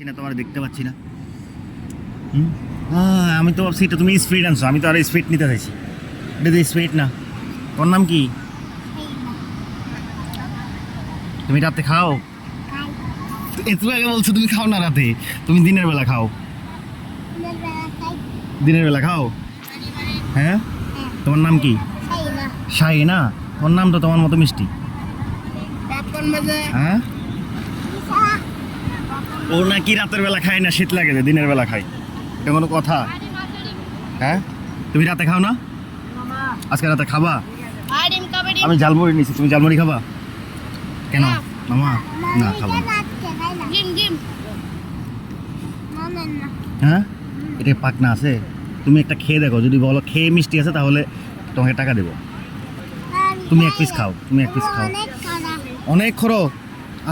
না তোমার দেখতে পাচ্ছি না। আমি তো ভাবছি এটা তুমি স্পিড আনছো, আমি তো আর স্পিড নিতে চাইছি। এটা তো স্পিড না। তোর নাম কি? তুমি রাতে খাও? একটু আগে বলছো তুমি খাও না রাতে, তুমি দিনের বেলা খাও। দিনের বেলা খাও? হ্যাঁ। তোমার নাম কি? শাহিনা। ওর নাম তো তোমার মতো মিষ্টি। হ্যাঁ, ও নাকি রাতের বেলা খায় না, শীত লাগে যে দিনের বেলা খায়, এটা কোনো কথা? হ্যাঁ, তুমি রাতে খাও না? আজকে রাতে খাবা? আমি ঝালমুড়ি নিছি, তুমি ঝালমুড়ি খাবা? কেন মামা? না খাবো। হ্যাঁ, এটা পাকনা আছে, তুমি একটা খেয়ে দেখো, যদি বলো খেয়ে মিষ্টি আছে তাহলে তোমাকে টাকা দেবো। তুমি এক পিস খাও, তুমি এক পিস খাও। অনেক খরো?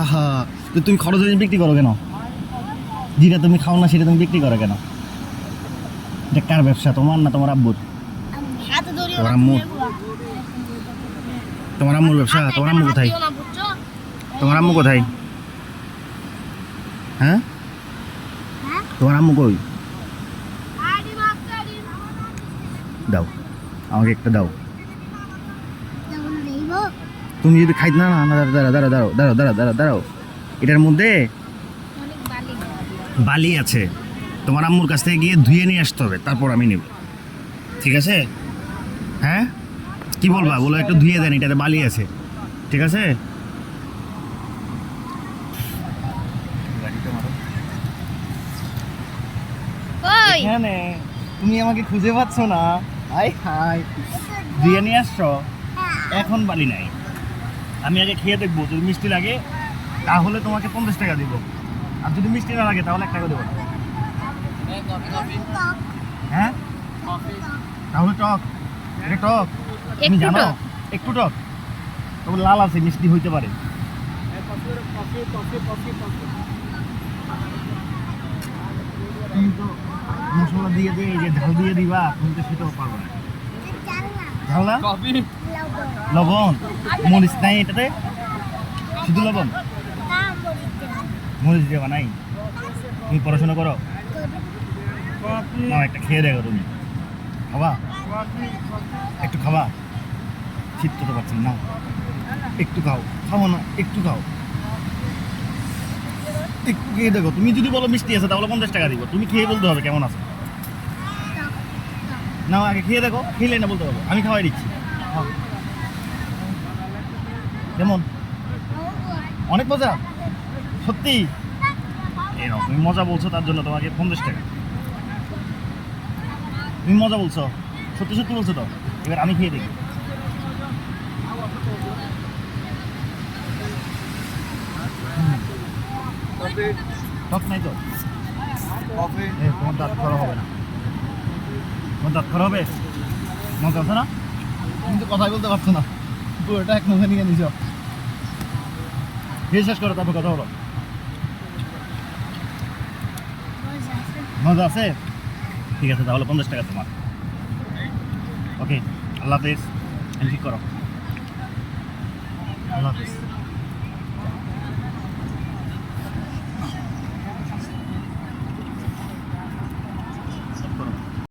আহা, তো তুমি খরচ বিক্রি করো কেন? যেটা তুমি খাও না সেটা তুমি বিক্রি করো কেন? এটা কার ব্যবসা, তোমার না তোমার আব্বুর? তোমার আম্মুর। তোমার আম্মুর ব্যবসা? তোমার আম্মু কোথায়? তোমার আম্মু কোথায়? হ্যাঁ, তোমার আম্মু কই? দাও আমাকে একটা দাও। তুমি যদি খাইতে না, না দাঁড়াও দাঁড়াও দাঁড়াও দাঁড়াও দাঁড়াও দাঁড়াও দাঁড়াও, এটার মধ্যে বালি আছে, তোমার আম্মুর কাছ থেকে গিয়ে ধুয়ে নিয়ে আসতে হবে, তারপর আমি নেব, ঠিক আছে? হ্যাঁ, কি বলবা বলো, একটু ধুয়ে দেন, এটাতে বালি আছে, ঠিক আছে? এখানে তুমি আমাকে খুঁজে পাচ্ছ না? হাই হাই, ধুয়ে নিয়ে আসছো, এখন বালি নাই। আমি আগে খেয়ে দেখবো, যদি মিষ্টি লাগে তাহলে তোমাকে 50 টাকা দিব, আর যদি মিষ্টি না লাগে তাহলে 1 টাকা দেবো না। হ্যাঁ, তাহলে টক, এটা টক, তুমি জানো? একটু টক, তবে লাল আছে, মিষ্টি হইতে পারে। কিন্তু মশলা দিয়ে দিয়ে যে ঝাল দিয়ে দিবা, তুমি তো সেটাও পারবে না। ঝাল না? লবণ মরিচ নাই এটাতে? শুধু লবণ, মরিচ দেওয়া নাই? তুমি পড়াশোনা করো না? একটা খেয়ে দেখো, তুমি খাবা? একটু খাবা? শীত তো পাচ্ছি না, একটু খাও। খাবো না, একটু খাও, একটু খেয়ে দেখো। তুমি যদি বলো মিষ্টি আছে তাহলে 50 টাকা দিব, তুমি খেয়ে বলতে হবে কেমন আছে। না, আগে খেয়ে দেখো, খেলে না বলতে হবে, আমি খাওয়াই দিচ্ছি। কেমন? অনেক মজা, সত্যি? এই নাও, তুমি মজা বলছো তার জন্য তোমাকে 50 টাকা। তুমি মজা বলছো, সত্যি সত্যি বলছো তো? এবার আমি খেয়ে দেখি। টক নাই তো? তোমার দাঁত খারাপ হবে না, তোমার দাঁত খারাপ হবে? মজা আছে না? তুমি তো কথাই বলতে পারছো না, পুরোটা এক মুখে নিয়ে নিছ। খেয়ে শেষ করো, তারপর কথা বলো। মজা আছে? ঠিক আছে, তাহলে 50 টাকা তোমার। ওকে, আল্লাহ হাফিজ। ঠিক করো, আল্লাহ হাফিজ।